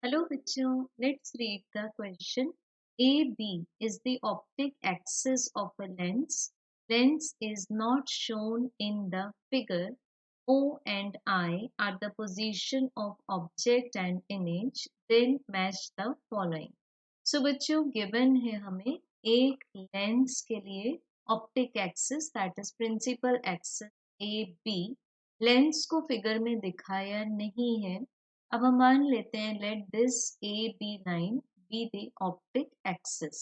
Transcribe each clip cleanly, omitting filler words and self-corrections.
Hello bachcho, let's read the question. AB is the optic axis of a lens. Lens is not shown in the figure. O and I are the position of object and image. Then match the following. So बच्चों given है हमें एक lens के लिए optic axis that is principal axis A B lens को figure में दिखाया नहीं है। अब हम मान लेते हैं let this A B line be the optic axis.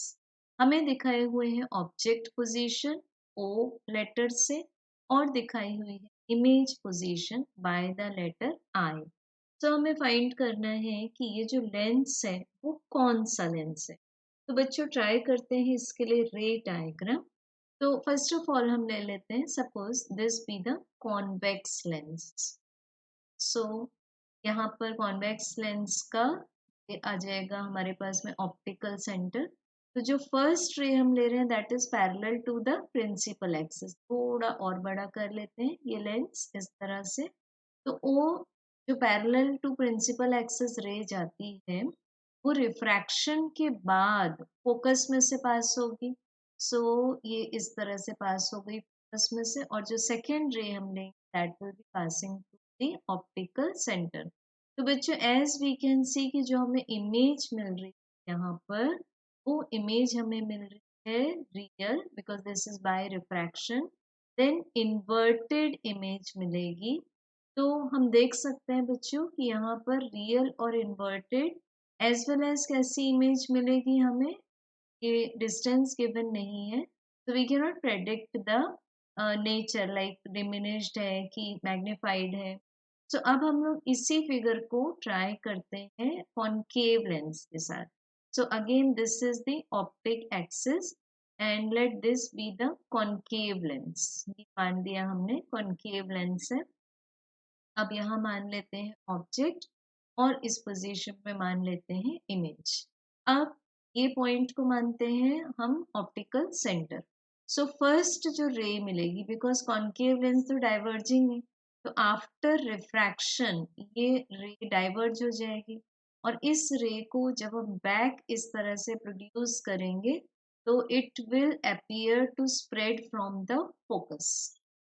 हमें दिखाए हुए हैं ऑब्जेक्ट पोजीशन ओ लेटर से और दिखाई हुई है image position by the letter I. तो हमें फाइंड करना है कि ये जो लेंस है वो कौन सा लेंस है। तो बच्चों ट्राई करते हैं इसके लिए रे डायग्राम। तो फर्स्ट ऑफ ऑल हम ले लेते हैं suppose this be the convex lens. So यहाँ पर कॉन्वेक्स लेंस का ये आ जाएगा हमारे पास में ऑप्टिकल सेंटर। तो जो फर्स्ट रे हम ले रहे हैं that is parallel to the principal axis. थोड़ा और बड़ा कर लेते हैं ये लेंस इस तरह से। तो वो जो पैरेलल टू प्रिंसिपल एक्सिस रे जाती है वो रिफ्रैक्शन के बाद फोकस में से पास होगी। सो ये इस तरह से पास हो गई फोकस में से और जो सेकेंड रे हम लेंगे that will be passing to the optical centre. तो बच्चों एज वी कैन सी कि जो हमें इमेज मिल रही है यहाँ पर वो इमेज हमें मिल रही है real because this is by refraction. Then inverted image मिलेगी। तो हम देख सकते हैं बच्चों कि यहाँ पर रियल और इन्वर्टेड एज वेल एज कैसी इमेज मिलेगी हमें। ये डिस्टेंस गिवन नहीं है तो we can not predict the nature like diminished है कि मैग्नीफाइड है। सो अब हम लोग इसी फिगर को ट्राई करते हैं कॉनकेव लेंस के साथ। So again this is the optic axis and let this be the concave lens. ये मान दिया हमने कॉनकेव लेंस है। अब यहाँ मान लेते हैं ऑब्जेक्ट और इस पोजीशन में मान लेते हैं इमेज। अब ये पॉइंट को मानते हैं हम ऑप्टिकल सेंटर। सो फर्स्ट जो रे मिलेगी बिकॉज कॉन्केव लेंस तो डाइवर्जिंग है तो आफ्टर रिफ्रैक्शन ये रे डाइवर्ज हो जाएगी और इस रे को जब हम बैक इस तरह से प्रोड्यूस करेंगे तो it will appear to spread from the focus.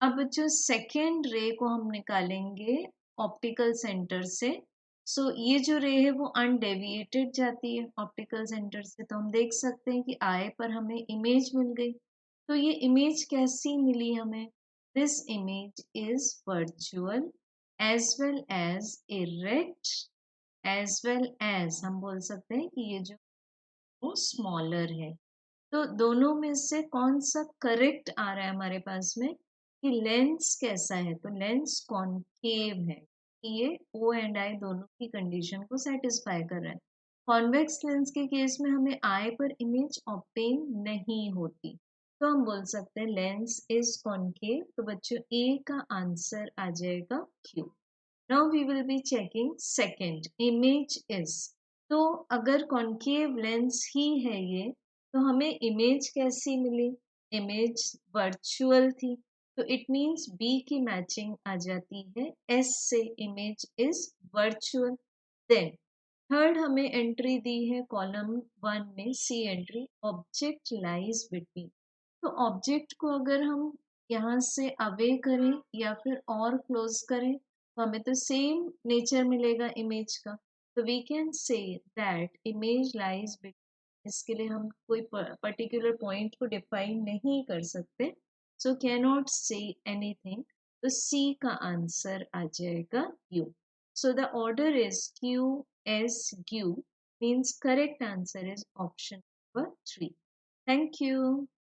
अब जो सेकेंड रे को हम निकालेंगे ऑप्टिकल सेंटर से। सो ये जो रे है वो अनडेविएटेड जाती है ऑप्टिकल सेंटर से। तो हम देख सकते हैं कि आई पर हमें इमेज मिल गई। तो ये इमेज कैसी मिली हमें। This image is virtual as well as erect as well as हम बोल सकते हैं कि ये जो वो स्मॉलर है। तो दोनों में से कौन सा करेक्ट आ रहा है हमारे पास में कि लेंस कैसा है। तो लेंस कॉन्केव है कि ये ओ एंड आई दोनों की कंडीशन को सेटिस्फाई कर रहा है। कॉन्वेक्स लेंस के केस में हमें आई पर इमेज ऑब्टेन नहीं होती तो हम बोल सकते हैं लेंस इज कॉन्केव। तो बच्चों ए का आंसर आ जाएगा Q. Now we will be checking second image is. तो अगर कॉन्केव लेंस ही है ये तो हमें इमेज कैसी मिली। इमेज वर्चुअल थी तो इट मीन्स बी की मैचिंग आ जाती है एस से image is virtual. Then third हमें एंट्री दी है कॉलम 1 में C entry object lies between. तो ऑब्जेक्ट को अगर हम यहाँ से अवे करें या फिर और क्लोज करें तो हमें तो सेम नेचर मिलेगा इमेज का। तो we can say that image lies between. इसके लिए हम कोई पर्टिकुलर पॉइंट को डिफाइन नहीं कर सकते so can not say anything. तो सी का आंसर आ जाएगा you. So the order is Q S Q means correct answer is option number 3। Thank you.